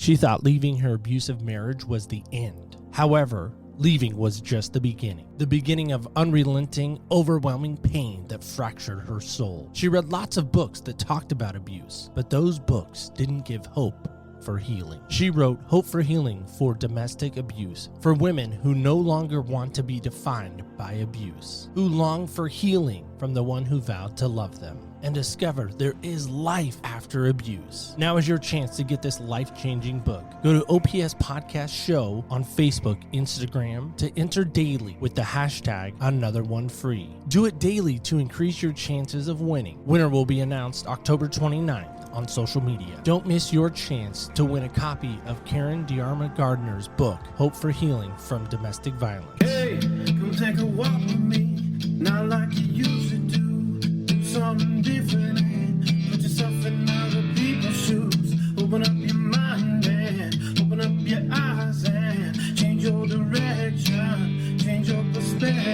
She thought leaving her abusive marriage was the end. However, leaving was just the beginning of unrelenting, overwhelming pain that fractured her soul. She read lots of books that talked about abuse, but those books didn't give hope for healing. She wrote Hope for Healing for Domestic Abuse, for women who no longer want to be defined by abuse, who long for healing from the one who vowed to love them, and discover there is life after abuse. Now is your chance to get this life-changing book. Go to OPS Podcast Show on Facebook, Instagram to enter daily with the hashtag #AnotherOneFree. Do it daily to increase your chances of winning. Winner will be announced October 29th on social media. Don't miss your chance to win a copy of Karen Diarma Gardner's book, Hope for Healing from Domestic Violence. Hey, come take a walk with me, not like you used to do. Do something different and put yourself in other people's shoes. Open up your mind and open up your eyes and change your direction, change your perspective.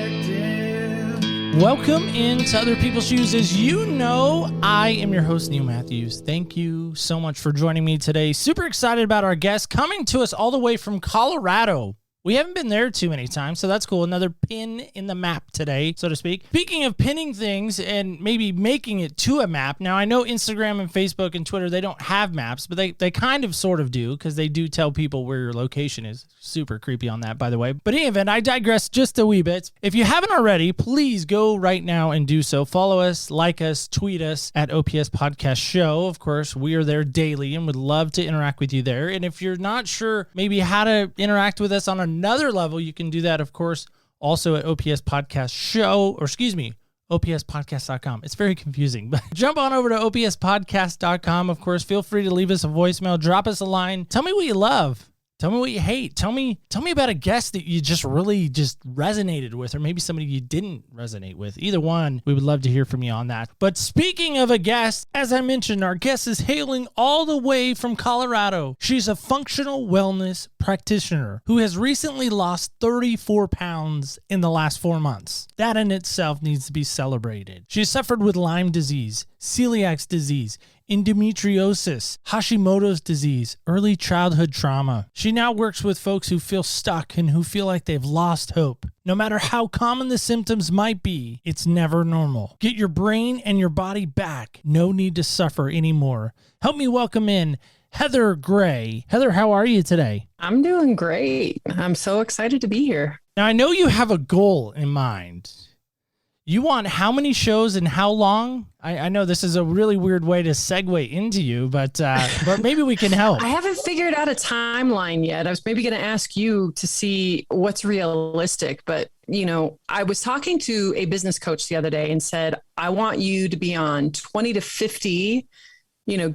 Welcome into Other People's Shoes. As you know, I am your host, Neil Matthews. Thank you so much for joining me today. Super excited about our guest coming to us all the way from Colorado. We haven't been there too many times, so that's cool. Another pin in the map today, so to speak. Speaking of pinning things and maybe making it to a map, now I know Instagram and Facebook and Twitter, they don't have maps, but they kind of sort of do because they do tell people where your location is. Super creepy on that, by the way. But in any event, I digress just a wee bit. If you haven't already, please go right now and do so. Follow us, like us, tweet us at OPS Podcast Show. Of course, we are there daily and would love to interact with you there. And if you're not sure maybe how to interact with us on another level, you can do that, of course, also at OPS Podcast Show, OPSpodcast.com. It's very confusing, but jump on over to OPSpodcast.com. Of course, feel free to leave us a voicemail, drop us a line. Tell me what you love. Tell me what you hate. Tell me about a guest that you just really resonated with, or maybe somebody you didn't resonate with. Either one, we would love to hear from you on that. But speaking of a guest, as I mentioned, our guest is hailing all the way from Colorado. She's a functional wellness practitioner who has recently lost 34 pounds in the last 4 months. That in itself needs to be celebrated. She suffered with Lyme disease, Celiac disease, Endometriosis, Hashimoto's disease, early childhood trauma. She now works with folks who feel stuck and who feel like they've lost hope. No matter how common the symptoms might be, it's never normal. Get your brain and your body back. No need to suffer anymore. Help me welcome in Heather Gray. Heather, how are you today? I'm doing great. I'm so excited to be here. Now, I know you have a goal in mind. You want how many shows and how long? I know this is a really weird way to segue into you, but maybe we can help. I haven't figured out a timeline yet. I was maybe going to ask you to see what's realistic, but I was talking to a business coach the other day and said, I want you to be on 20 to 50,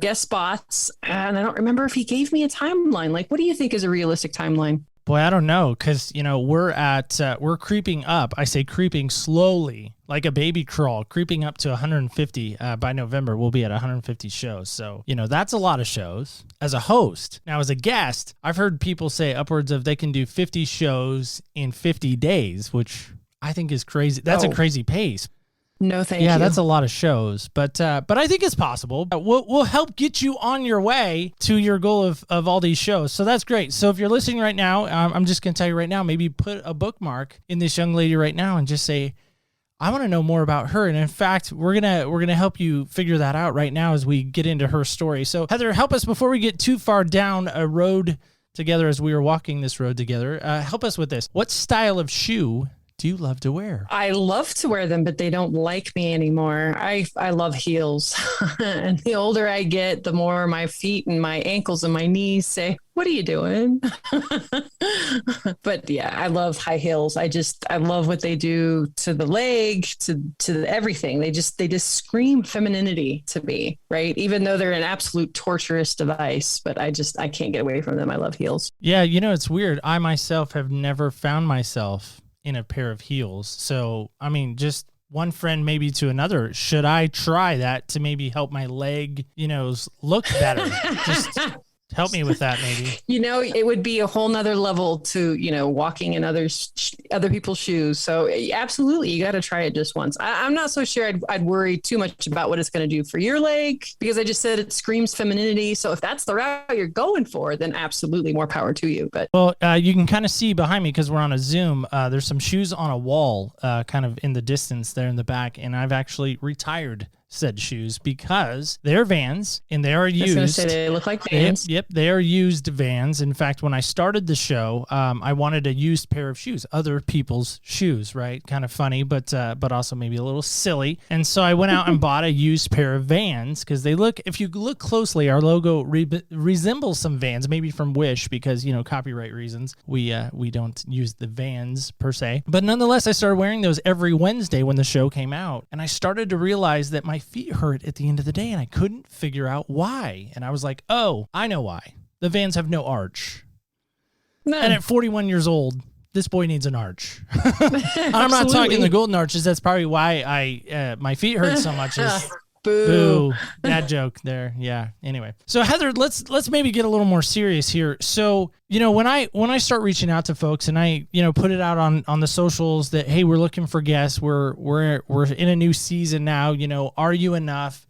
guest spots. And I don't remember if he gave me a timeline. Like, what do you think is a realistic timeline? Boy, I don't know, because, we're creeping up. I say creeping slowly, like a baby crawl, creeping up to 150. By November, we'll be at 150 shows. So, that's a lot of shows as a host. Now, as a guest, I've heard people say upwards of they can do 50 shows in 50 days, which I think is crazy. That's a crazy pace. No, thank you. Yeah, that's a lot of shows, but I think it's possible. We'll help get you on your way to your goal of all these shows. So that's great. So if you're listening right now, I'm just going to tell you right now, maybe put a bookmark in this young lady right now and just say, I want to know more about her. And in fact, we're gonna help you figure that out right now as we get into her story. So Heather, help us before we get too far down a road together as we were walking this road together. Help us with this. What style of shoe do you love to wear? I love to wear them, but they don't like me anymore. I love heels. And the older I get, the more my feet and my ankles and my knees say, what are you doing? But yeah, I love high heels. I love what they do to the leg, to everything. They just scream femininity to me, right? Even though they're an absolute torturous device, but I can't get away from them. I love heels. Yeah. It's weird. I myself have never found myself in a pair of heels. So, just one friend maybe to another, should I try that to maybe help my leg, look better? Help me with that, maybe. It would be a whole nother level to, walking in other people's shoes. So absolutely, you got to try it just once. I'm not so sure I'd worry too much about what it's going to do for your leg, because I just said it screams femininity. So if that's the route you're going for, then absolutely more power to you. But well, you can kind of see behind me, because we're on a Zoom, there's some shoes on a wall kind of in the distance there in the back. And I've actually retired said shoes because they're Vans and they are used. I was going to say they look like Vans. Yep, they are used Vans. In fact, when I started the show, I wanted a used pair of shoes, other people's shoes, right? Kind of funny, but also maybe a little silly. And so I went out and bought a used pair of Vans because they look, if you look closely, our logo resembles some Vans, maybe from Wish, because copyright reasons we don't use the Vans per se. But nonetheless, I started wearing those every Wednesday when the show came out, and I started to realize that my feet hurt at the end of the day, and I couldn't figure out why. And I was like, oh, I know why. The Vans have no arch. None. And at 41 years old, this boy needs an arch. I'm not talking the golden arches. That's probably why my feet hurt so much. Boo. Bad joke there. Yeah. Anyway. So Heather, let's maybe get a little more serious here. So, when I start reaching out to folks and I, put it out on the socials that, hey, we're looking for guests. We're in a new season now, are you enough?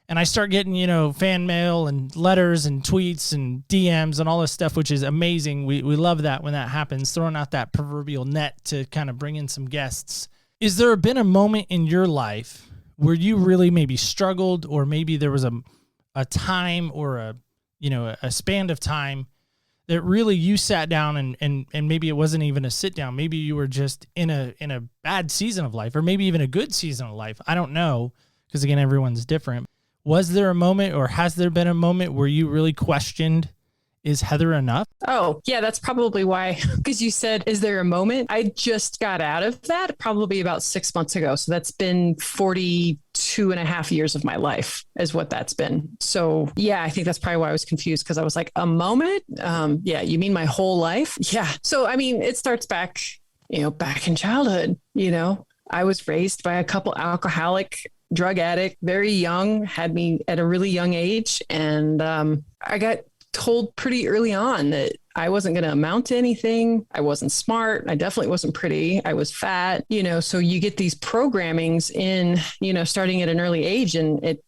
And I start getting, fan mail and letters and tweets and DMs and all this stuff, which is amazing. We love that when that happens, throwing out that proverbial net to kind of bring in some guests. Is there been a moment in your life where you really maybe struggled, or maybe there was a time or a span of time that really you sat down and maybe it wasn't even a sit down. Maybe you were just in a bad season of life, or maybe even a good season of life. I don't know, because again, everyone's different. Was there a moment, or has there been a moment where you really questioned, is Heather enough? Oh, yeah, that's probably why, because you said, is there a moment? I just got out of that probably about 6 months ago. So that's been 42 and a half years of my life is what that's been. So yeah, I think that's probably why I was confused, because I was like, a moment? Yeah, you mean my whole life? Yeah. So, I mean, it starts back in childhood. I was raised by a couple alcoholic, drug addict, very young, had me at a really young age. And I got told pretty early on that I wasn't going to amount to anything. I wasn't smart. I definitely wasn't pretty. I was fat, so you get these programmings in, starting at an early age, and it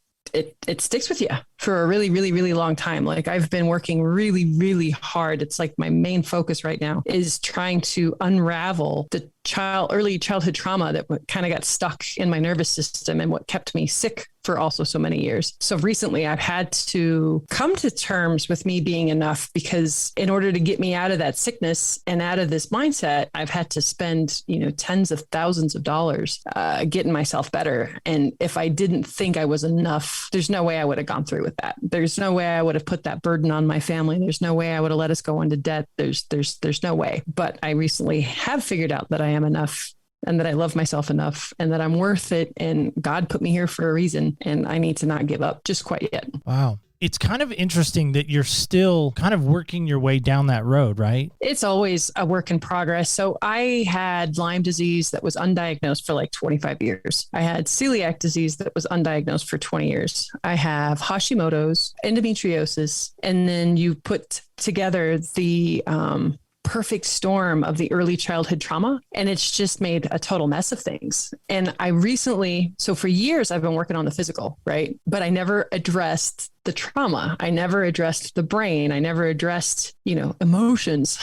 sticks with you for a really, really, really long time. Like, I've been working really, really hard. It's like my main focus right now is trying to unravel the early childhood trauma that kind of got stuck in my nervous system and what kept me sick for also so many years. So recently I've had to come to terms with me being enough, because in order to get me out of that sickness and out of this mindset, I've had to spend, tens of thousands of dollars getting myself better. And if I didn't think I was enough, there's no way I would have gone through with that. There's no way I would have put that burden on my family. There's no way I would have let us go into debt. There's no way. But I recently have figured out that I am enough, and that I love myself enough, and that I'm worth it. And God put me here for a reason, and I need to not give up just quite yet. Wow. It's kind of interesting that you're still kind of working your way down that road, right? It's always a work in progress. So I had Lyme disease that was undiagnosed for like 25 years. I had celiac disease that was undiagnosed for 20 years. I have Hashimoto's, endometriosis, and then you put together the perfect storm of the early childhood trauma, and it's just made a total mess of things. And I recently, so for years, I've been working on the physical, right? But I never addressed the trauma. I never addressed the brain. I never addressed, emotions.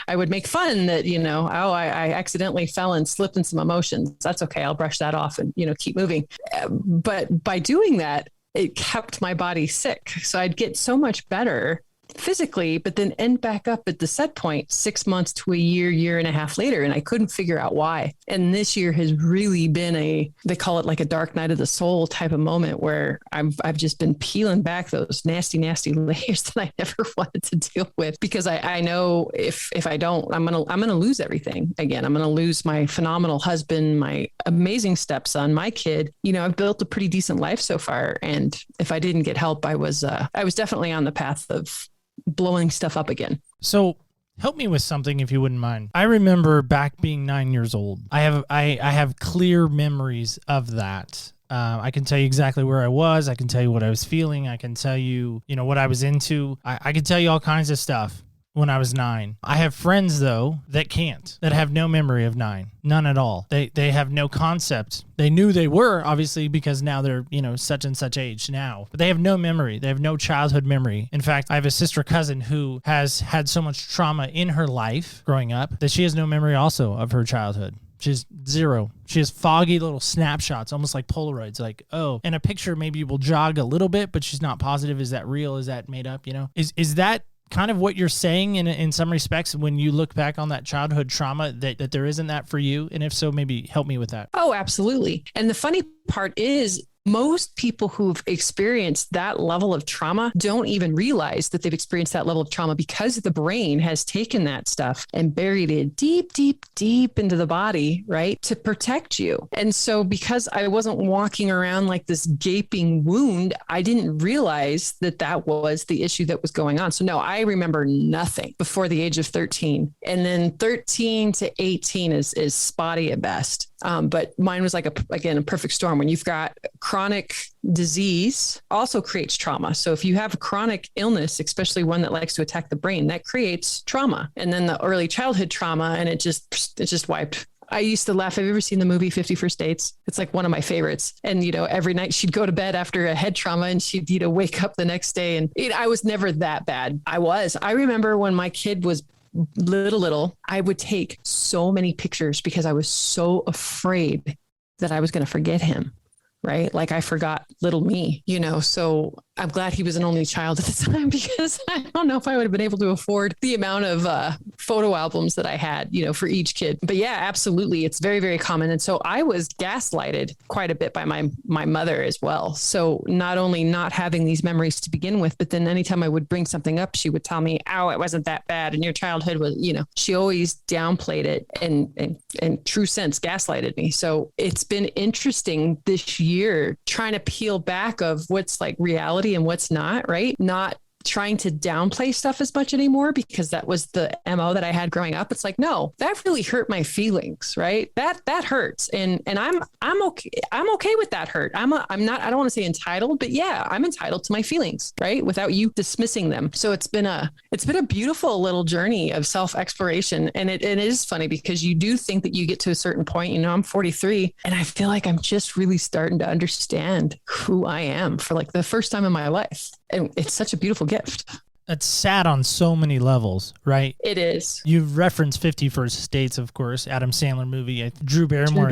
I would make fun that, I accidentally fell and slipped in some emotions. That's okay. I'll brush that off and, keep moving. But by doing that, it kept my body sick. So I'd get so much better physically, but then end back up at the set point 6 months to a year and a half later. And I couldn't figure out why. And this year has really been they call it like a dark night of the soul type of moment, where I've just been peeling back those nasty, nasty layers that I never wanted to deal with, because I know if I don't, I'm going to lose everything again. I'm going to lose my phenomenal husband, my amazing stepson, my kid. I've built a pretty decent life so far. And if I didn't get help, I was definitely on the path of blowing stuff up again. So help me with something, if you wouldn't mind. I remember back being 9 years old. I have clear memories of that. I can tell you exactly where I was. I can tell you what I was feeling. I can tell you, what I was into. I can tell you all kinds of stuff when I was 9. I have friends, though, that have no memory of 9. None at all. They have no concept. They knew they were, obviously, because now they're, such and such age now. But they have no memory. They have no childhood memory. In fact, I have a sister cousin who has had so much trauma in her life growing up that she has no memory also of her childhood. She's zero. She has foggy little snapshots, almost like Polaroids. Like, and a picture maybe will jog a little bit, but she's not positive. Is that real? Is that made up? Is that kind of what you're saying in some respects when you look back on that childhood trauma, that there isn't that for you? And if so, maybe help me with that. Oh, absolutely. And the funny part is, most people who've experienced that level of trauma don't even realize that they've experienced that level of trauma, because the brain has taken that stuff and buried it deep, deep, deep into the body, right, to protect you. And so because I wasn't walking around like this gaping wound, I didn't realize that was the issue that was going on. So no, I remember nothing before the age of 13. And then 13 to 18 is spotty at best. But mine was like a perfect storm. When you've got chronic disease, also creates trauma. So if you have a chronic illness, especially one that likes to attack the brain, that creates trauma. And then the early childhood trauma, and it just wiped. I used to laugh. Have you ever seen the movie 50 First Dates? It's like one of my favorites. And, every night she'd go to bed after a head trauma, and she'd, wake up the next day. And I was never that bad. I remember when my kid was little, I would take so many pictures because I was so afraid that I was going to forget him. Right? Like I forgot little me, so I'm glad he was an only child at the time, because I don't know if I would have been able to afford the amount of photo albums that I had, for each kid. But yeah, absolutely. It's very, very common. And so I was gaslighted quite a bit by my mother as well. So not only not having these memories to begin with, but then anytime I would bring something up, she would tell me, "Oh, it wasn't that bad. And your childhood was," she always downplayed it and in true sense gaslighted me. So it's been interesting this year trying to peel back of what's like reality and what's not, right? Not trying to downplay stuff as much anymore, because that was the MO that I had growing up. It's like, no, that really hurt my feelings, right? That hurts. And I'm okay. I'm okay with that hurt. I don't want to say entitled, but yeah, I'm entitled to my feelings, right? Without you dismissing them. So it's been a beautiful little journey of self-exploration. And it is funny because you do think that you get to a certain point, I'm 43 and I feel like I'm just really starting to understand who I am for like the first time in my life. And it's such a beautiful gift. That's sad on so many levels, right? It is. You've referenced 50 First Dates, of course, Adam Sandler movie. Drew Barrymore.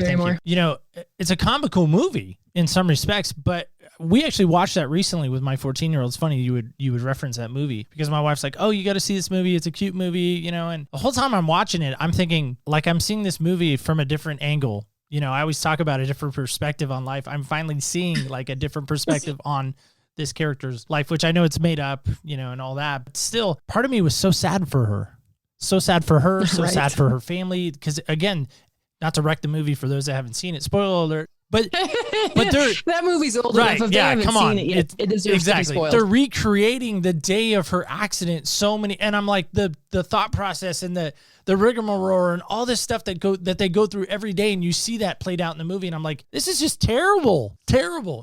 It's a comical movie in some respects, but we actually watched that recently with my 14-year-old. It's funny you would reference that movie, because my wife's like, "Oh, you got to see this movie. It's a cute movie," and the whole time I'm watching it, I'm thinking like I'm seeing this movie from a different angle. I always talk about a different perspective on life. I'm finally seeing like a different perspective on this character's life, which I know it's made up, and all that. But still, part of me was so sad for her. So sad for her, so Right. sad for her family. Because again, not to wreck the movie for those that haven't seen it, spoiler alert, but that movie's old right, enough. If yeah, they haven't come on. seen it yet, it deserves Exactly. to be spoiled. They're recreating the day of her accident. So many, and I'm like the thought process and the rigmarole and all this stuff that they go through every day, and you see that played out in the movie, and I'm like, this is just terrible.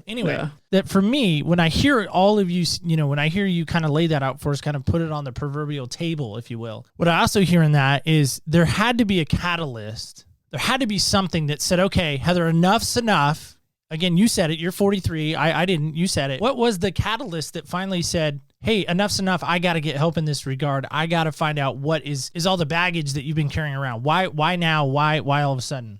Anyway, Yeah. that for me, when I hear all of you, when I hear you kind of lay that out for us, kind of put it on the proverbial table, if you will, what I also hear in that is there had to be a catalyst. There had to be something that said, okay, Heather, enough's enough. Again, you said it. You're 43. I didn't. You said it. What was the catalyst that finally said, hey, enough's enough. I got to get help in this regard. I got to find out what is all the baggage that you've been carrying around. Why now? Why all of a sudden?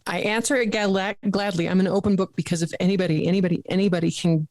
I answer it gladly. I'm an open book, because if anybody can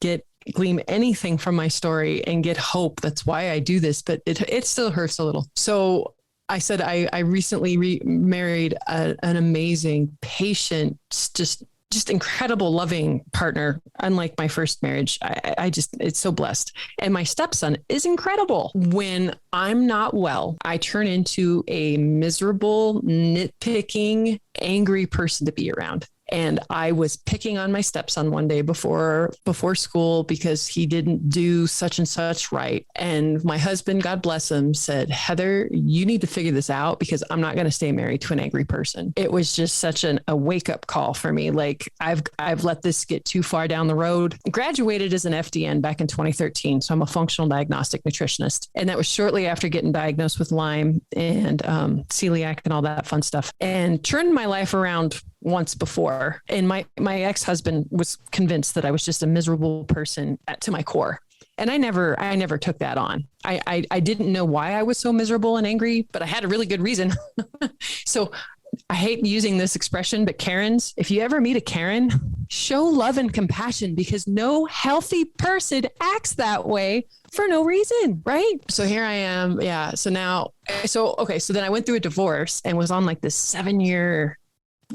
glean anything from my story and get hope, that's why I do this. But it still hurts a little. So I said I recently married an amazing, patient, just incredible, loving partner. Unlike my first marriage, it's so blessed. And my stepson is incredible. When I'm not well, I turn into a miserable, nitpicking, angry person to be around. And I was picking on my stepson one day before school because he didn't do such and such right. And my husband, God bless him, said, Heather, you need to figure this out because I'm not going to stay married to an angry person. It was just such a wake up call for me. Like I've let this get too far down the road. Graduated as an FDN back in 2013. So I'm a functional diagnostic nutritionist. And that was shortly after getting diagnosed with Lyme and celiac and all that fun stuff, and turned my life around once before. And my ex-husband was convinced that I was just a miserable person to my core. And I never took that on. I didn't know why I was so miserable and angry, but I had a really good reason. So I hate using this expression, but Karens, if you ever meet a Karen, show love and compassion because no healthy person acts that way for no reason, right? So here I am. Yeah. So then I went through a divorce and was on like this 7-year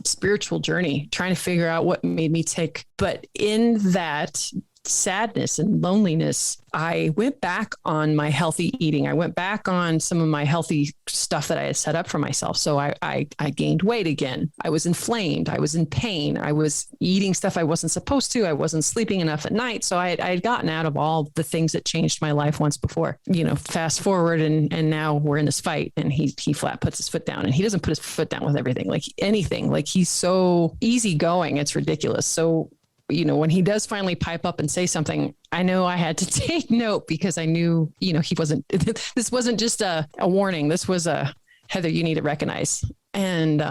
spiritual journey, trying to figure out what made me tick. But in that sadness and loneliness, I went back on my healthy eating. I went back on some of my healthy stuff that I had set up for myself. So I gained weight again. I was inflamed. I was in pain. I was eating stuff I wasn't supposed to. I wasn't sleeping enough at night. So I had gotten out of all the things that changed my life once before. Fast forward and now we're in this fight and he flat puts his foot down, and he doesn't put his foot down with everything, like anything. Like he's so easygoing. It's ridiculous. So when he does finally pipe up and say something, I know I had to take note because I knew, this wasn't just a warning. This was a, Heather, you need to recognize. And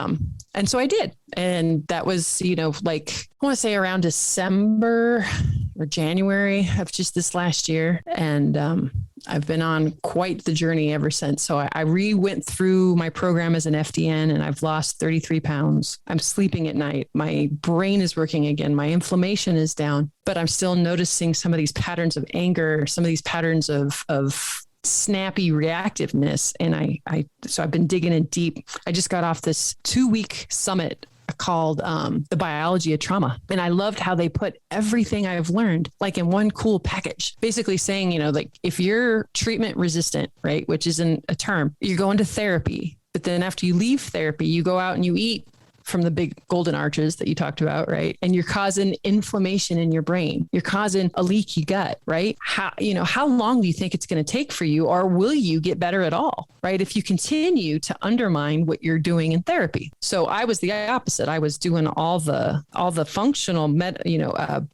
so I did. And that was, I want to say around December or January of just this last year. And I've been on quite the journey ever since. So I went through my program as an FDN and I've lost 33 pounds. I'm sleeping at night. My brain is working again. My inflammation is down, but I'm still noticing some of these patterns of anger, some of these patterns of snappy reactiveness. And so I've been digging in deep. I just got off this 2-week summit called The Biology of Trauma. And I loved how they put everything I've learned like in one cool package, basically saying, like if you're treatment resistant, right, which isn't a term, you're going to therapy. But then after you leave therapy, you go out and you eat from the big golden arches that you talked about, right? And you're causing inflammation in your brain. You're causing a leaky gut, right? How long do you think it's going to take for you, or will you get better at all, right? If you continue to undermine what you're doing in therapy. So I was the opposite. I was doing all the functional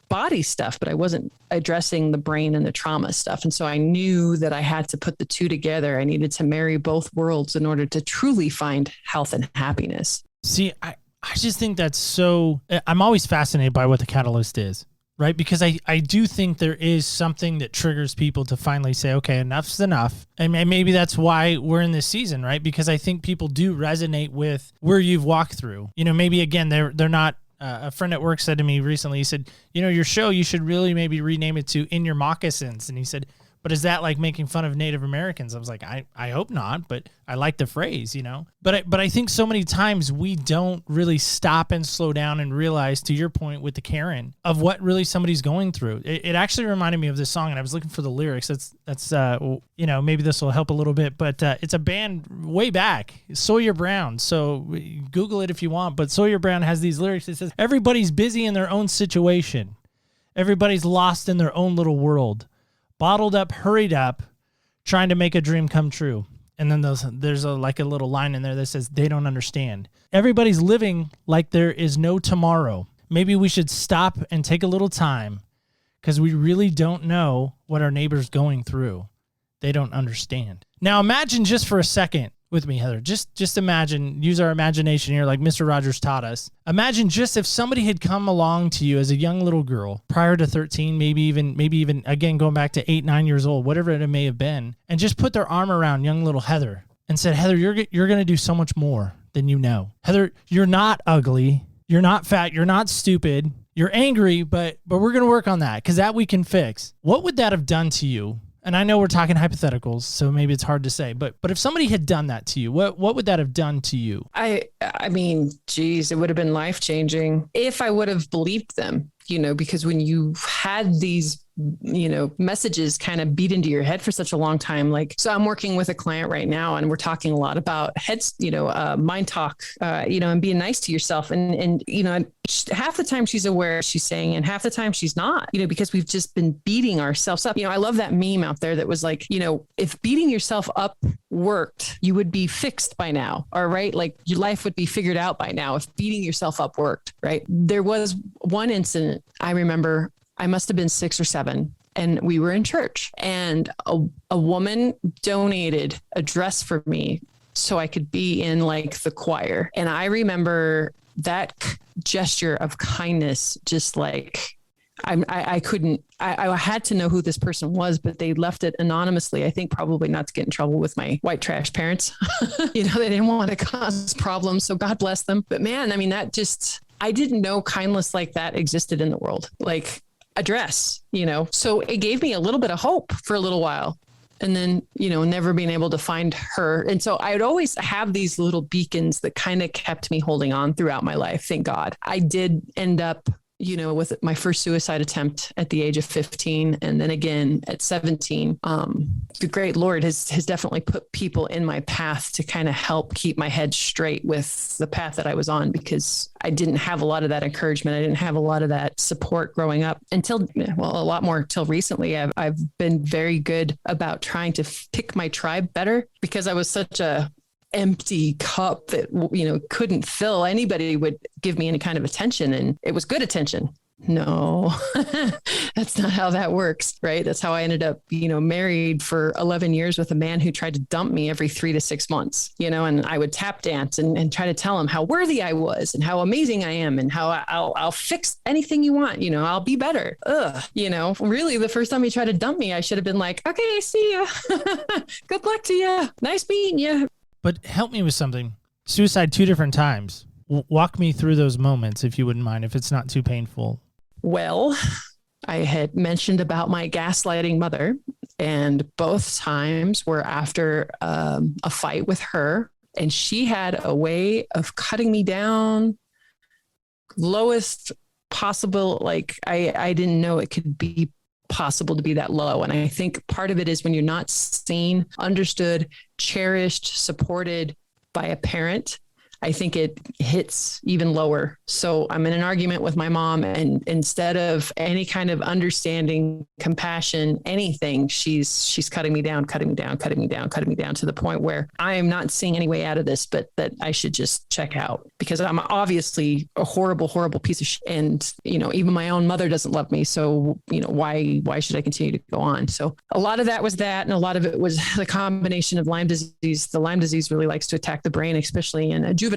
body stuff, but I wasn't addressing the brain and the trauma stuff. And so I knew that I had to put the two together. I needed to marry both worlds in order to truly find health and happiness. See, I just think that's so, I'm always fascinated by what the catalyst is, right? Because I do think there is something that triggers people to finally say, okay, enough's enough. And maybe that's why we're in this season, right? Because I think people do resonate with where you've walked through. Maybe again, they're not, a friend at work said to me recently, he said, your show, you should really maybe rename it to In Your Moccasins. And he said, but is that like making fun of Native Americans? I was like, I hope not, but I like the phrase, But I think so many times we don't really stop and slow down and realize, to your point with the Karen, of what really somebody's going through. It actually reminded me of this song, and I was looking for the lyrics. That's maybe this will help a little bit, but it's a band way back, Sawyer Brown. So Google it if you want, but Sawyer Brown has these lyrics. It says, everybody's busy in their own situation. Everybody's lost in their own little world. Bottled up, hurried up, trying to make a dream come true. And then there's a little line in there that says, they don't understand. Everybody's living like there is no tomorrow. Maybe we should stop and take a little time because we really don't know what our neighbor's going through. They don't understand. Now imagine just for a second with me, Heather, just imagine, use our imagination here like Mr. Rogers taught us. Imagine just if somebody had come along to you as a young little girl prior to 13, maybe even again, going back to 8, 9 years old, whatever it may have been, and just put their arm around young little Heather and said, Heather, you're going to do so much more than you know. Heather, you're not ugly. You're not fat. You're not stupid. You're angry, but we're going to work on that because that we can fix. What would that have done to you? And I know we're talking hypotheticals, so maybe it's hard to say, but if somebody had done that to you, what would that have done to you? I mean, geez, it would have been life-changing if I would have believed them, because when you had these messages kind of beat into your head for such a long time. Like, so I'm working with a client right now and we're talking a lot about mind talk, and being nice to yourself. And half the time she's aware she's saying, and half the time she's not, because we've just been beating ourselves up. I love that meme out there that was like, if beating yourself up worked, you would be fixed by now. All right. Like your life would be figured out by now if beating yourself up worked. Right. There was one incident I remember. I must have been 6 or 7, and we were in church, and a woman donated a dress for me so I could be in like the choir. And I remember that gesture of kindness, just like I had to know who this person was, but they left it anonymously. I think probably not to get in trouble with my white trash parents. They didn't want to cause problems. So God bless them. But man, I mean, I didn't know kindness like that existed in the world. Like, a dress, so it gave me a little bit of hope for a little while, and then, never being able to find her. And so I'd always have these little beacons that kind of kept me holding on throughout my life. Thank God. I did end up, with my first suicide attempt at the age of 15. And then again at 17, the great Lord has definitely put people in my path to kind of help keep my head straight with the path that I was on, because I didn't have a lot of that encouragement. I didn't have a lot of that support growing up a lot more till recently. I've been very good about trying to pick my tribe better, because I was such a empty cup that, couldn't fill. Anybody would give me any kind of attention, and it was good attention. No, that's not how that works. Right. That's how I ended up, married for 11 years with a man who tried to dump me every 3 to 6 months, and I would tap dance and try to tell him how worthy I was and how amazing I am and how I'll fix anything you want. I'll be better. Really the first time he tried to dump me, I should have been like, okay, see ya. Good luck to you. Nice meeting you. But help me with something. Suicide 2 different times. Walk me through those moments, if you wouldn't mind, if it's not too painful. Well, I had mentioned about my gaslighting mother, and both times were after a fight with her. And she had a way of cutting me down, lowest possible. Like I didn't know it could be possible to be that low. And I think part of it is when you're not seen, understood, cherished, supported by a parent, I think it hits even lower. So I'm in an argument with my mom, and instead of any kind of understanding, compassion, anything, she's cutting me down to the point where I am not seeing any way out of this, but that I should just check out, because I'm obviously a horrible, horrible piece of shit. And, even my own mother doesn't love me. So, why should I continue to go on? So a lot of that was that. And a lot of it was the combination of Lyme disease. The Lyme disease really likes to attack the brain, especially in a juvenile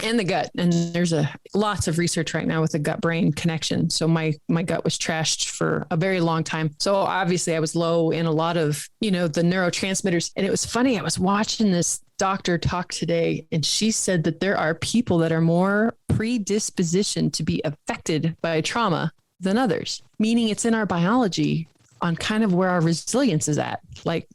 and the gut. And there's lots of research right now with the gut brain connection. So my gut was trashed for a very long time. So obviously I was low in a lot of, the neurotransmitters. And it was funny. I was watching this doctor talk today, and she said that there are people that are more predispositioned to be affected by trauma than others, meaning it's in our biology on kind of where our resilience is at. Like,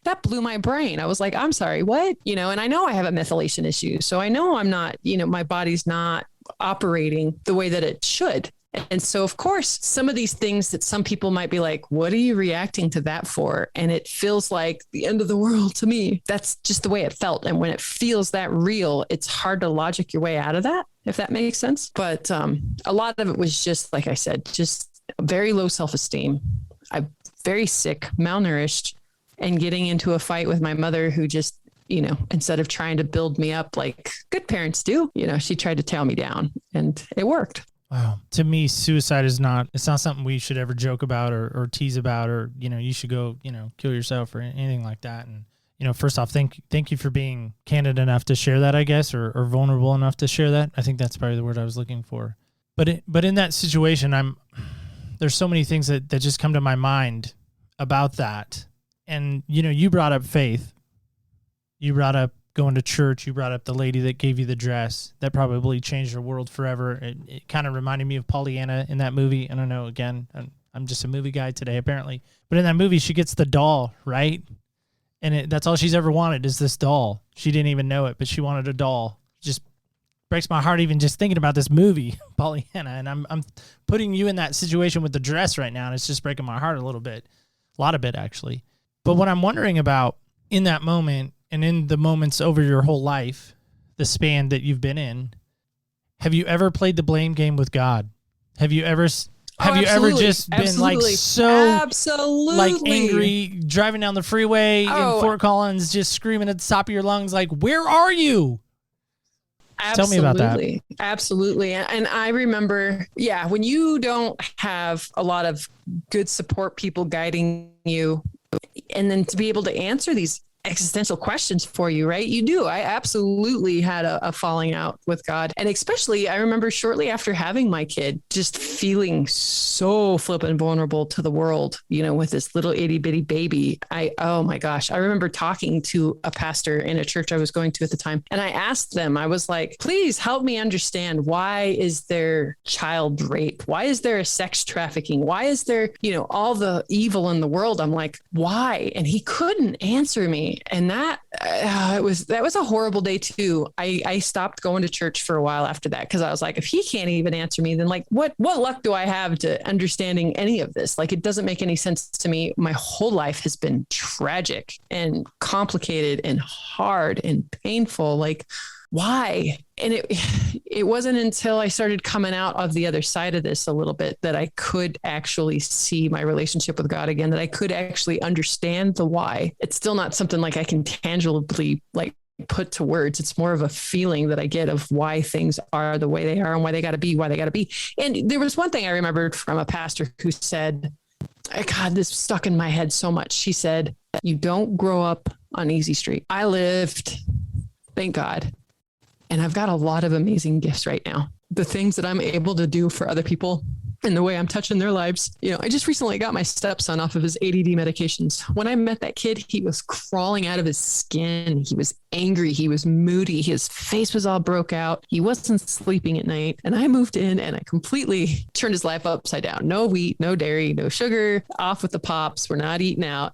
that blew my brain. I was like, I'm sorry, what? And I know I have a methylation issue. So I know I'm not, my body's not operating the way that it should. And so, of course, some of these things that some people might be like, what are you reacting to that for? And it feels like the end of the world to me. That's just the way it felt. And when it feels that real, it's hard to logic your way out of that, if that makes sense. But a lot of it was just, like I said, just very low self-esteem. I'm very sick, malnourished, and getting into a fight with my mother, who just, instead of trying to build me up like good parents do, she tried to tear me down, and it worked. Wow. To me, suicide it's not something we should ever joke about or tease about, or, you should go, kill yourself or anything like that. And, first off, thank you for being candid enough to share that, I guess, or vulnerable enough to share that. I think that's probably the word I was looking for. But in that situation, there's so many things that just come to my mind about that. And, you brought up faith. You brought up going to church. You brought up the lady that gave you the dress. That probably changed your world forever. It kind of reminded me of Pollyanna in that movie. I don't know, again, I'm just a movie guy today, apparently. But in that movie, she gets the doll, right? And that's all she's ever wanted is this doll. She didn't even know it, but she wanted a doll. Just breaks my heart even just thinking about this movie, Pollyanna. And I'm putting you in that situation with the dress right now, and it's just breaking my heart a little bit, a lot of it actually. But what I'm wondering about in that moment and in the moments over your whole life, the span that you've been in, have you ever played the blame game with God? Have you ever just been like like angry driving down the freeway in Fort Collins, just screaming at the top of your lungs, like, where are you? Tell me about that. Absolutely. And I remember, when you don't have a lot of good support people guiding you, and then to be able to answer these existential questions for you, right? You do. I absolutely had a falling out with God. And especially, I remember shortly after having my kid, just feeling so flippant vulnerable to the world, with this little itty bitty baby. Oh my gosh. I remember talking to a pastor in a church I was going to at the time. And I asked them, I was like, please help me understand, why is there child rape? Why is there a sex trafficking? Why is there, all the evil in the world? I'm like, why? And he couldn't answer me. And that was a horrible day too. I stopped going to church for a while after that, because I was like, if he can't even answer me, then like what luck do I have to understanding any of this? Like, it doesn't make any sense to me. My whole life has been tragic and complicated and hard and painful. Like, why? And it wasn't until I started coming out of the other side of this a little bit that I could actually see my relationship with God again, that I could actually understand the why. It's still not something like I can tangibly like put to words. It's more of a feeling that I get of why things are the way they are and why they got to be. And there was one thing I remembered from a pastor who said, God, this stuck in my head so much. She said, you don't grow up on easy street. I lived, thank God. And I've got a lot of amazing gifts right now. The things that I'm able to do for other people and the way I'm touching their lives. I just recently got my stepson off of his ADD medications. When I met that kid, he was crawling out of his skin. He was angry. He was moody. His face was all broke out. He wasn't sleeping at night. And I moved in and I completely turned his life upside down. No wheat, no dairy, no sugar, off with the pops. We're not eating out,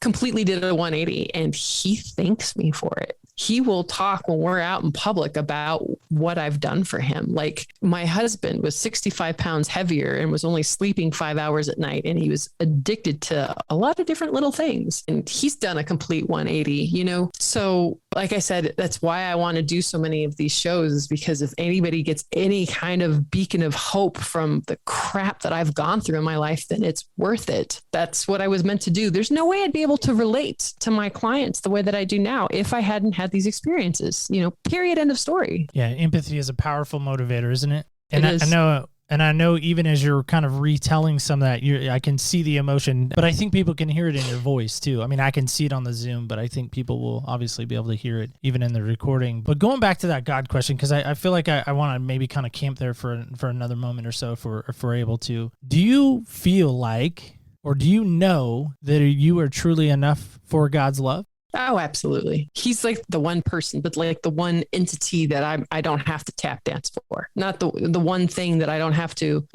completely did a 180. And he thanks me for it. He will talk when we're out in public about what I've done for him. Like, my husband was 65 pounds heavier and was only sleeping 5 hours at night. And he was addicted to a lot of different little things. And he's done a complete 180, So like I said, that's why I want to do so many of these shows, is because if anybody gets any kind of beacon of hope from the crap that I've gone through in my life, then it's worth it. That's what I was meant to do. There's no way I'd be able to relate to my clients the way that I do now if I hadn't had these experiences, period, end of story. Yeah. Empathy is a powerful motivator, isn't it? And it is. I know even as you're kind of retelling some of that, I can see the emotion, but I think people can hear it in your voice too. I mean, I can see it on the Zoom, but I think people will obviously be able to hear it even in the recording. But going back to that God question, because I feel like I want to maybe kind of camp there for another moment or so if we're able to. Do you feel like, or do you know that you are truly enough for God's love? Oh, absolutely. He's like the one person, but like the one entity that I don't have to tap dance for. Not the one thing that I don't have to,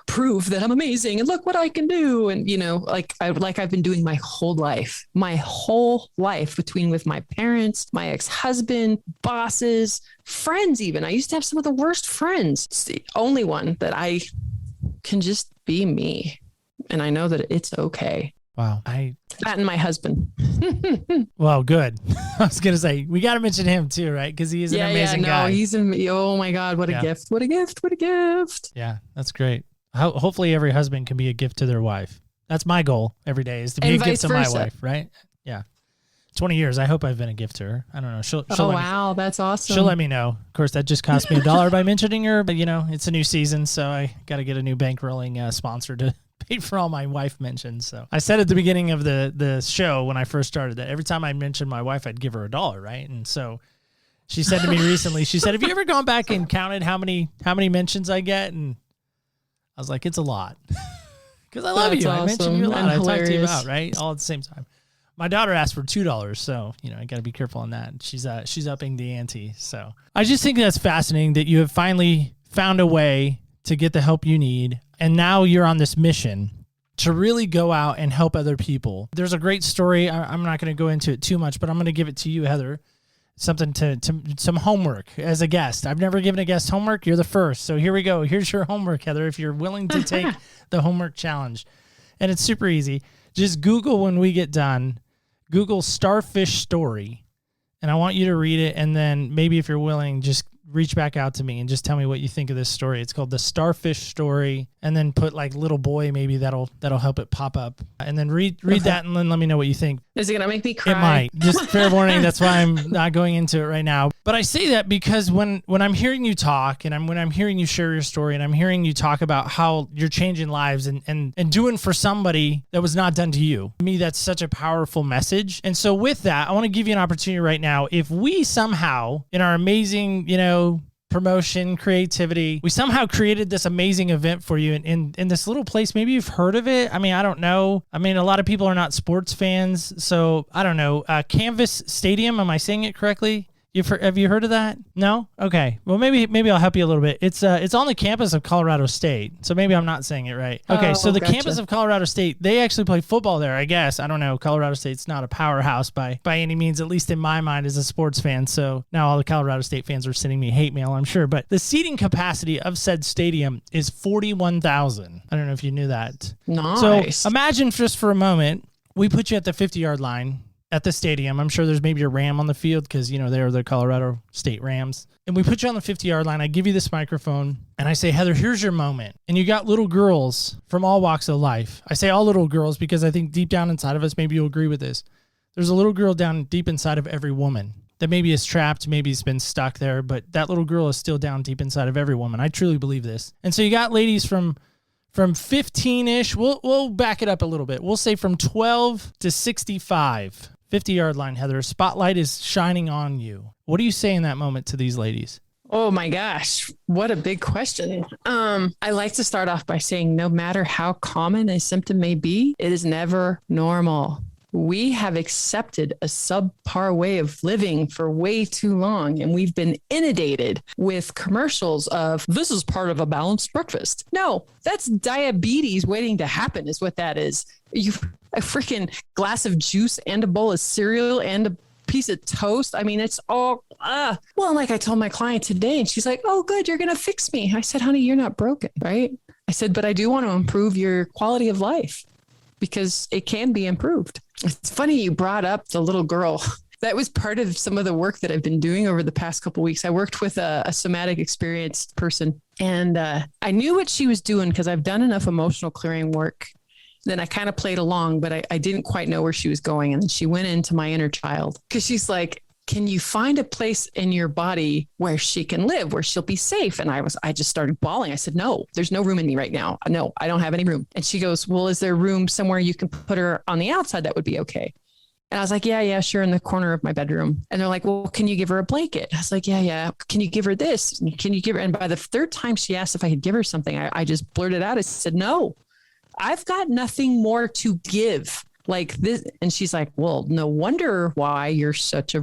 prove that I'm amazing and look what I can do. And, like I've been doing my whole life between with my parents, my ex-husband, bosses, friends even. I used to have some of the worst friends. It's the only one that I can just be me. And I know that it's okay. Wow. That and my husband. Well, good. I was going to say, we got to mention him too, right? Because he is an amazing guy. Oh my God, what a gift. What a gift. What a gift. Yeah, that's great. Hopefully every husband can be a gift to their wife. That's my goal every day, is to be a gift to my wife, right? Yeah. 20 years. I hope I've been a gift to her. I don't know. She'll wow. That's awesome. She'll let me know. Of course, that just cost me $1 by mentioning her, but it's a new season, so I got to get a new bankrolling sponsor to pay for all my wife mentions. So I said at the beginning of the show when I first started that every time I mentioned my wife, I'd give her $1, right? And so she said to me recently, she said, have you ever gone back and counted how many mentions I get? And I was like, it's a lot. Because I love you. Awesome. I mentioned you a lot. I talked to you about, right? All at the same time. My daughter asked for $2, so I got to be careful on that. She's upping the ante. So I just think that's fascinating that you have finally found a way to get the help you need, and now you're on this mission to really go out and help other people. There's a great story. I'm not going to go into it too much, but I'm going to give it to you, Heather, something to some homework as a guest. I've never given a guest homework. You're the first. So here we go. Here's your homework, Heather, if you're willing to take the homework challenge. And it's super easy. Just Google when we get done, Google starfish story. And I want you to read it. And then maybe if you're willing, just reach back out to me and just tell me what you think of this story. It's called The Starfish Story, and then put like little boy, maybe that'll help it pop up. And then read that and then let me know what you think. Is it going to make me cry? It might. Just fair warning, that's why I'm not going into it right now. But I say that because when I'm hearing you talk and when I'm hearing you share your story and I'm hearing you talk about how you're changing lives and doing for somebody that was not done to you, to me, that's such a powerful message. And so with that, I want to give you an opportunity right now. If we somehow, in our amazing, promotion, creativity, we somehow created this amazing event for you in this little place. Maybe you've heard of it. I mean, I don't know. I mean, a lot of people are not sports fans, so I don't know. Canvas Stadium, am I saying it correctly? Have you heard of that? No? Okay. Well, maybe I'll help you a little bit. It's on the campus of Colorado State, so maybe I'm not saying it right. Okay, so the campus of Colorado State, they actually play football there, I guess. I don't know. Colorado State's not a powerhouse by any means, at least in my mind as a sports fan. So now all the Colorado State fans are sending me hate mail, I'm sure. But the seating capacity of said stadium is 41,000. I don't know if you knew that. Nice. So imagine just for a moment, we put you at the 50-yard line at the stadium. I'm sure there's maybe a Ram on the field because, they're the Colorado State Rams. And we put you on the 50-yard line. I give you this microphone and I say, Heather, here's your moment. And you got little girls from all walks of life. I say all little girls because I think deep down inside of us, maybe you'll agree with this. There's a little girl down deep inside of every woman that maybe is trapped, maybe has been stuck there, but that little girl is still down deep inside of every woman. I truly believe this. And so you got ladies from 15-ish, we'll back it up a little bit. We'll say from 12 to 65. 50-yard line, Heather. Spotlight is shining on you. What do you say in that moment to these ladies? Oh my gosh, what a big question. I like to start off by saying no matter how common a symptom may be, it is never normal. We have accepted a subpar way of living for way too long, and we've been inundated with commercials of this is part of a balanced breakfast. No, that's diabetes waiting to happen is what that is. A freaking glass of juice and a bowl of cereal and a piece of toast. I mean, it's all, well, like I told my client today, and she's like, oh, good, you're going to fix me. I said, honey, you're not broken, right? I said, but I do want to improve your quality of life because it can be improved. It's funny you brought up the little girl. That was part of some of the work that I've been doing over the past couple of weeks. I worked with a somatic experienced person, and I knew what she was doing because I've done enough emotional clearing work. Then I kind of played along, but I didn't quite know where she was going. And then she went into my inner child because she's like, can you find a place in your body where she can live, where she'll be safe? And I just started bawling. I said, no, there's no room in me right now. No, I don't have any room. And she goes, well, is there room somewhere you can put her on the outside that would be okay? And I was like, yeah, sure, in the corner of my bedroom. And they're like, well, can you give her a blanket? I was like, yeah. Can you give her this? Can you give her? And by the third time she asked if I could give her something, I just blurted out. I said, no, I've got nothing more to give like this. And she's like, well, no wonder why you're such a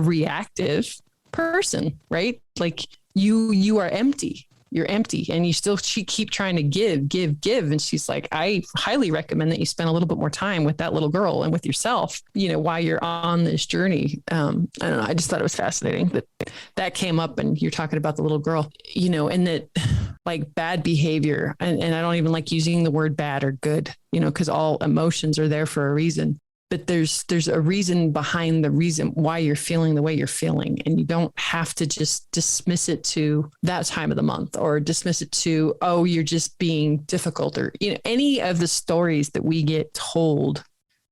reactive person, right? Like you are empty. You're empty and she keep trying to give. And she's like, I highly recommend that you spend a little bit more time with that little girl and with yourself, while you're on this journey. I don't know. I just thought it was fascinating that came up and you're talking about the little girl, and that like bad behavior. And I don't even like using the word bad or good, because all emotions are there for a reason. But there's a reason behind the reason why you're feeling the way you're feeling. And you don't have to just dismiss it to that time of the month or dismiss it to, oh, you're just being difficult or, any of the stories that we get told,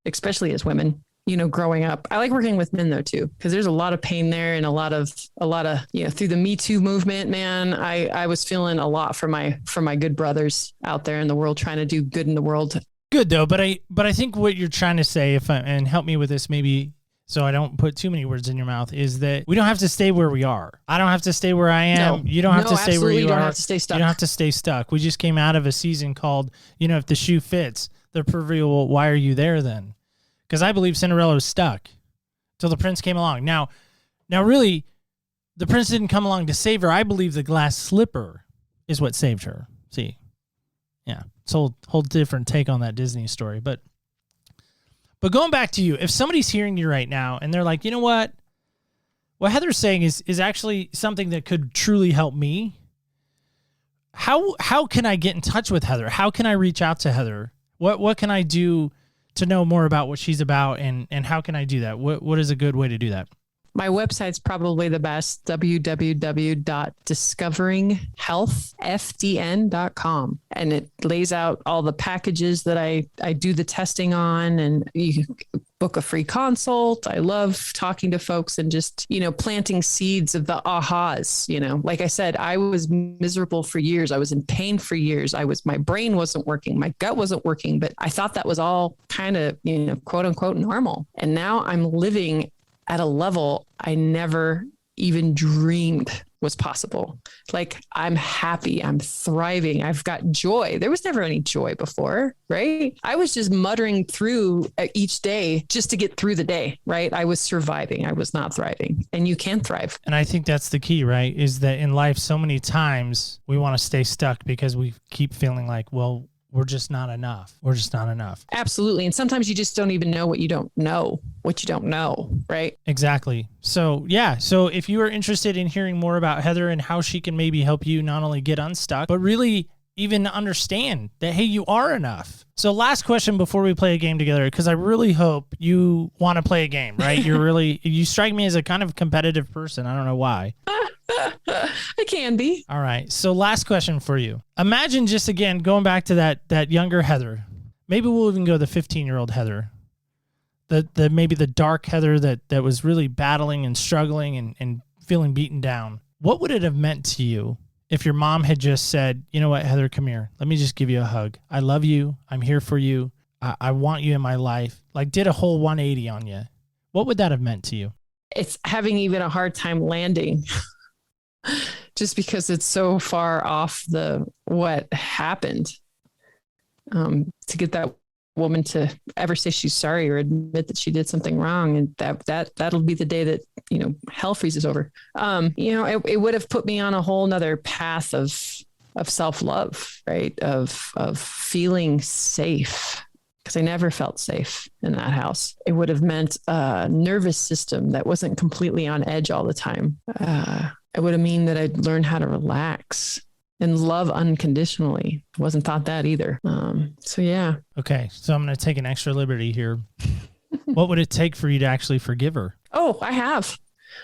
especially as women, growing up. I like working with men though, too, because there's a lot of pain there and a lot of, through the Me Too movement, man, I was feeling a lot for my good brothers out there in the world, trying to do good in the world. Good though, but I think what you're trying to say, and help me with this maybe so I don't put too many words in your mouth, is that we don't have to stay where we are. I don't have to stay where I am. No, you don't have to stay where you don't are. Have to stay stuck. You don't have to stay stuck. We just came out of a season called, if the shoe fits, the proverbial, why are you there then? Because I believe Cinderella was stuck till the prince came along. Now really, the prince didn't come along to save her. I believe the glass slipper is what saved her. See? Yeah. It's a whole different take on that Disney story. But going back to you, if somebody's hearing you right now and they're like, you know what? what Heather's saying is actually something that could truly help me. How can I get in touch with Heather? How can I reach out to Heather? What can I do to know more about what she's about, and how can I do that? What is a good way to do that? My website's probably the best, www.discoveringhealthfdn.com. And it lays out all the packages that I do the testing on, and you can book a free consult. I love talking to folks and just, planting seeds of the ahas. Like I said, I was miserable for years. I was in pain for years. My brain wasn't working. My gut wasn't working, but I thought that was all kind of, quote unquote normal. And now I'm living at a level I never even dreamed was possible. Like, I'm happy, I'm thriving, I've got joy. There was never any joy before, right? I was just muttering through each day just to get through the day, right? I was surviving, I was not thriving, and you can thrive. And I think that's the key, right? Is that in life, so many times we want to stay stuck because we keep feeling like, well, we're just not enough. We're just not enough. Absolutely. And sometimes you just don't even know what you don't know, right? Exactly. So yeah. So if you are interested in hearing more about Heather and how she can maybe help you not only get unstuck, but really even understand that, hey, you are enough. So last question before we play a game together, because I really hope you want to play a game, right? You strike me as a kind of competitive person. I don't know why. I can be. All right. So last question for you. Imagine just, again, going back to that younger Heather. Maybe we'll even go the 15-year-old Heather. Maybe the dark Heather that was really battling and struggling and feeling beaten down. What would it have meant to you if your mom had just said, you know what, Heather, come here. Let me just give you a hug. I love you. I'm here for you. I want you in my life. Like, did a whole 180 on you. What would that have meant to you? It's having even a hard time landing just because it's so far off what happened. To get that woman to ever say she's sorry or admit that she did something wrong, and that'll be the day that hell freezes over. It would have put me on a whole nother path of self-love, right? Of feeling safe, because I never felt safe in that house. It would have meant a nervous system that wasn't completely on edge all the time. It would have mean that I'd learn how to relax and love unconditionally. I wasn't taught that either. So yeah. Okay. So I'm going to take an extra liberty here. What would it take for you to actually forgive her? Oh, I have.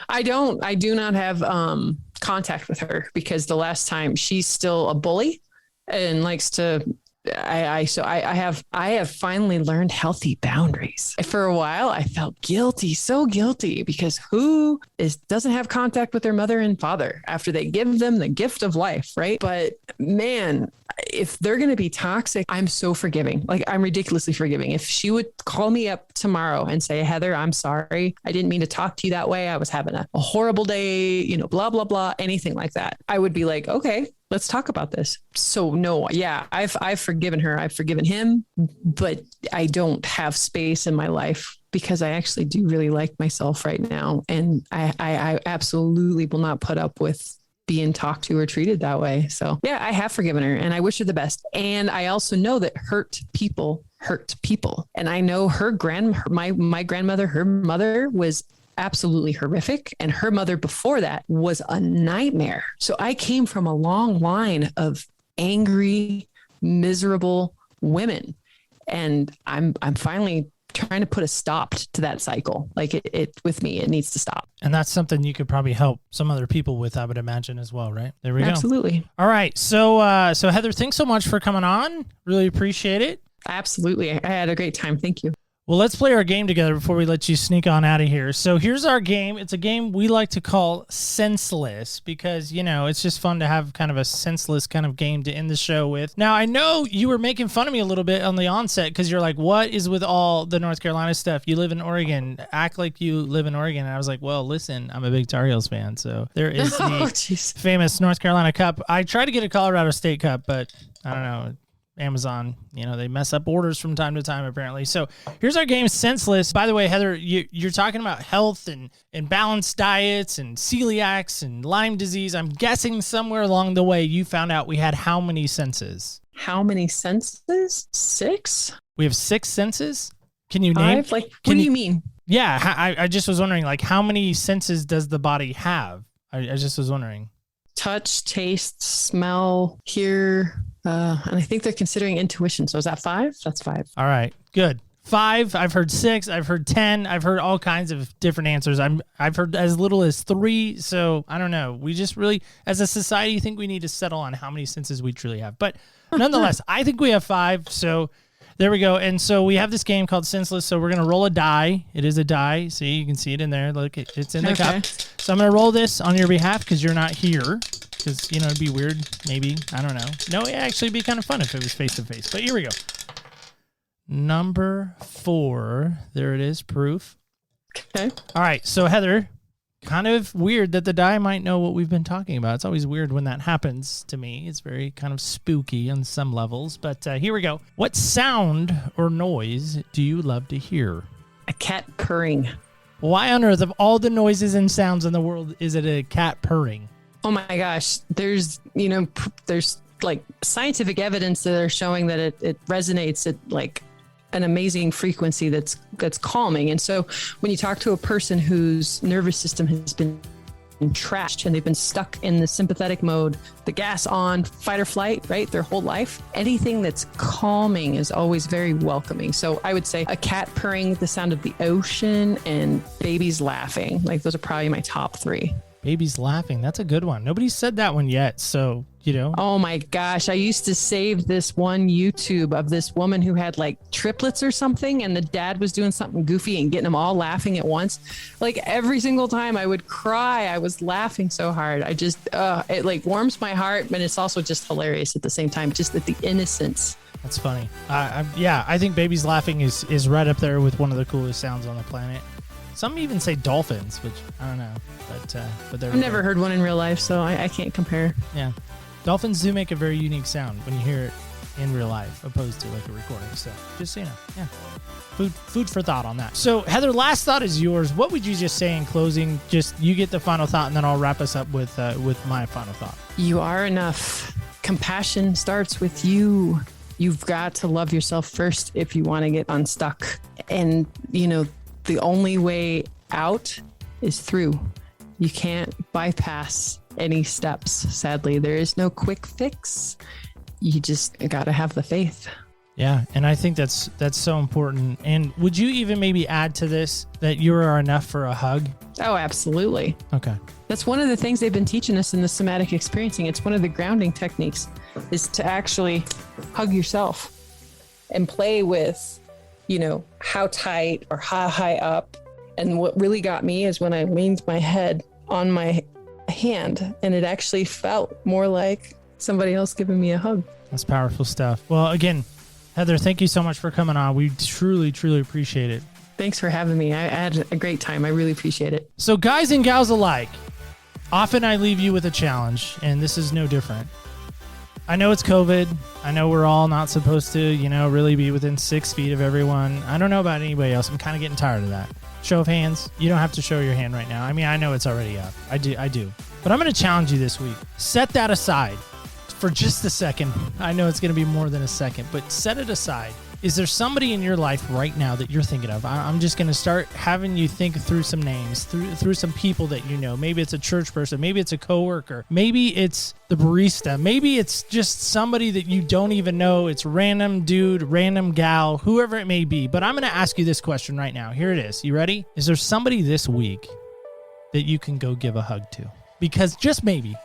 I do not have contact with her because the last time, she's still a bully and likes to, I have finally learned healthy boundaries. For a while, I felt guilty, so guilty, because who doesn't have contact with their mother and father after they give them the gift of life, right? But man, if they're going to be toxic, I'm so forgiving. Like, I'm ridiculously forgiving. If she would call me up tomorrow and say, Heather, I'm sorry. I didn't mean to talk to you that way. I was having a horrible day, blah, blah, blah, anything like that. I would be like, okay, let's talk about this. So no, yeah, I've forgiven her. I've forgiven him, but I don't have space in my life because I actually do really like myself right now. And I absolutely will not put up with being talked to or treated that way. So yeah, I have forgiven her and I wish her the best. And I also know that hurt people. And I know my grandmother, her mother was absolutely horrific. And her mother before that was a nightmare. So I came from a long line of angry, miserable women. And I'm finally trying to put a stop to that cycle. Like it with me, it needs to stop. And that's something you could probably help some other people with, I would imagine, as well, right? There we go. Absolutely. All right. So Heather, thanks so much for coming on. Really appreciate it. Absolutely. I had a great time. Thank you. Well, let's play our game together before we let you sneak on out of here. So here's our game. It's a game we like to call Senseless because, it's just fun to have kind of a senseless kind of game to end the show with. Now, I know you were making fun of me a little bit on the onset because you're like, what is with all the North Carolina stuff? You live in Oregon. Act like you live in Oregon. And I was like, well, listen, I'm a big Tar Heels fan. So there is the famous North Carolina Cup. I tried to get a Colorado State Cup, but I don't know. Amazon, they mess up orders from time to time, apparently. So here's our game, Senseless. By the way, Heather, you're talking about health and balanced diets and celiacs and Lyme disease. I'm guessing somewhere along the way you found out we had how many senses? How many senses? 6? We have 6 senses? Can you name? 5? Like, what do you mean? Yeah, I just was wondering, like, how many senses does the body have? I just was wondering. Touch, taste, smell, hear, and I think they're considering intuition. So is that 5? That's 5. All right, good. 5. I've heard 6. I've heard 10. I've heard all kinds of different answers. I've heard as little as 3. So I don't know. We just really, as a society, think we need to settle on how many senses we truly have. But nonetheless, I think we have 5. So there we go. And so we have this game called Senseless. So we're going to roll a die. It is a die. See, you can see it in there. Look, it's in the cup. So I'm going to roll this on your behalf because you're not here. Because, it'd be weird. Maybe. I don't know. No, it'd actually be kind of fun if it was face-to-face. But here we go. Number 4. There it is. Proof. Okay. All right. So, Heather, kind of weird that the die might know what we've been talking about. It's always weird when that happens to me. It's very kind of spooky on some levels. But here we go. What sound or noise do you love to hear? A cat purring. Why on earth, of all the noises and sounds in the world, is it a cat purring? Oh my gosh. There's like scientific evidence that are showing that it resonates at like an amazing frequency that's calming. And so when you talk to a person whose nervous system has been trashed and they've been stuck in the sympathetic mode, the gas on, fight or flight, right, their whole life, anything that's calming is always very welcoming. So I would say a cat purring, the sound of the ocean, and babies laughing. Like those are probably my top 3. Babies laughing. That's a good one. Nobody's said that one yet. So, Oh my gosh. I used to save this one YouTube of this woman who had like triplets or something. And the dad was doing something goofy and getting them all laughing at once. Like every single time I would cry. I was laughing so hard. I just, it like warms my heart. But it's also just hilarious at the same time. Just at the innocence. That's funny. I think babies laughing is right up there with one of the coolest sounds on the planet. Some even say dolphins, which I don't know, but I've never heard one in real life, so I can't compare. Yeah, dolphins do make a very unique sound when you hear it in real life, opposed to like a recording. So just so you know, yeah, food for thought on that. So Heather, last thought is yours. What would you just say in closing? Just you get the final thought, and then I'll wrap us up with my final thought. You are enough. Compassion starts with you. You've got to love yourself first if you want to get unstuck, and the only way out is through. You can't bypass any steps. Sadly, there is no quick fix. You just got to have the faith. Yeah, and I think that's so important. And would you even maybe add to this that you are enough for a hug? Oh, absolutely. Okay. That's one of the things they've been teaching us in the somatic experiencing. It's one of the grounding techniques is to actually hug yourself and play with how tight or how high up. And what really got me is when I leaned my head on my hand and it actually felt more like somebody else giving me a hug. That's powerful stuff. Well, again, Heather, thank you so much for coming on. We truly, truly appreciate it. Thanks for having me. I had a great time. I really appreciate it. So guys and gals alike, often I leave you with a challenge, and this is no different. I know it's COVID. I know we're all not supposed to, really be within 6 feet of everyone. I don't know about anybody else. I'm kind of getting tired of that. Show of hands. You don't have to show your hand right now. I mean, I know it's already up. I do. But I'm going to challenge you this week. Set that aside for just a second. I know it's going to be more than a second, but set it aside. Is there somebody in your life right now that you're thinking of? I'm just going to start having you think through some names, through some people that you know. Maybe it's a church person. Maybe it's a coworker. Maybe it's the barista. Maybe it's just somebody that you don't even know. It's random dude, random gal, whoever it may be. But I'm going to ask you this question right now. Here it is. You ready? Is there somebody this week that you can go give a hug to? Because just maybe.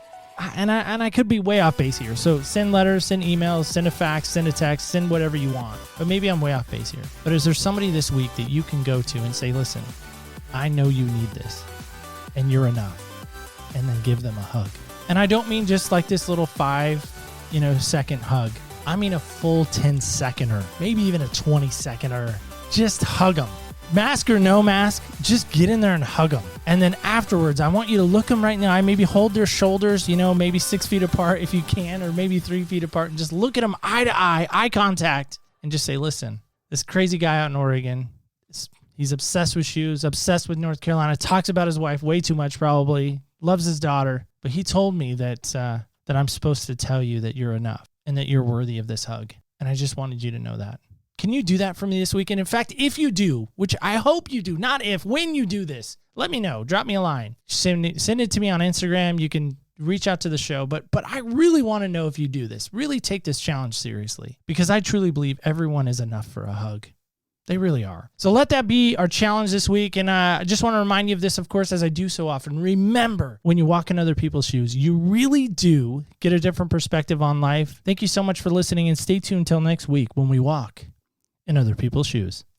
And I could be way off base here. So send letters, send emails, send a fax, send a text, send whatever you want. But maybe I'm way off base here. But is there somebody this week that you can go to and say, listen, I know you need this and you're enough. And then give them a hug. And I don't mean just like this little 5-second hug. I mean a full 10-seconder, maybe even a 20-seconder. Just hug them. Mask or no mask, just get in there and hug them. And then afterwards, I want you to look them right in the eye, maybe hold their shoulders, maybe 6 feet apart if you can, or maybe 3 feet apart, and just look at them eye to eye contact, and just say, listen, this crazy guy out in Oregon, he's obsessed with shoes, obsessed with North Carolina, talks about his wife way too much probably, loves his daughter, but he told me that I'm supposed to tell you that you're enough and that you're worthy of this hug. And I just wanted you to know that. Can you do that for me this weekend? In fact, if you do, which I hope you do, not if, when you do this, let me know. Drop me a line. Send it to me on Instagram. You can reach out to the show. But I really want to know if you do this. Really take this challenge seriously, because I truly believe everyone is enough for a hug. They really are. So let that be our challenge this week. And I just want to remind you of this, of course, as I do so often. Remember, when you walk in other people's shoes, you really do get a different perspective on life. Thank you so much for listening, and stay tuned until next week when we walk in other people's shoes.